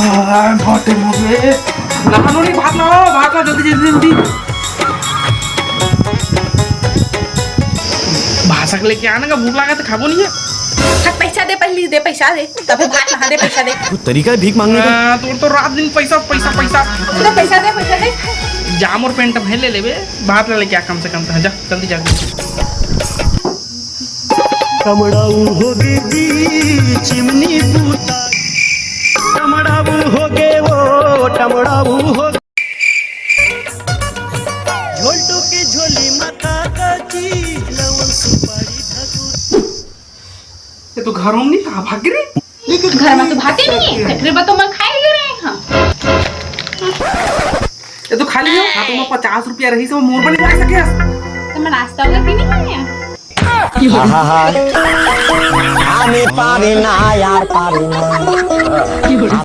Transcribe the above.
बहुत टाइम हो गए। नहानो नहीं, भाग लो जल्दी जल्दी जल्दी। भाषा लेके आने का, भूख लगा तो खाबो नहीं है। पैसा दे, पहले दे पैसा दे, तब भात नहा दे, पैसा दे। कुछ तरीका है भीख मांगने का? तो रात दिन पैसा पैसा पैसा। दे पैसा दे, पैसा दे। जाम और पेंट भे ले लेबे, भात ले क्या कम से कम। जा जल्दी जा। कमड़ाऊ हो गी चिमनी बूता, कमड़ाऊ हो गे वो टमड़ाऊ हो। झोलटू की झोली माता काची लवन सुपारी ठाकुर। ये तो घर में नहीं था, भाग रही। घर में तो भाते नहीं है, फिर तो मैं खाए रहे हैं। ये तो खाली है। हाथों में 50 रुपया रही से मोर बनी जा सके। तो मैं नाश्ता वगैरह भी नहीं खाया। आने पानी ना यार पानी ना।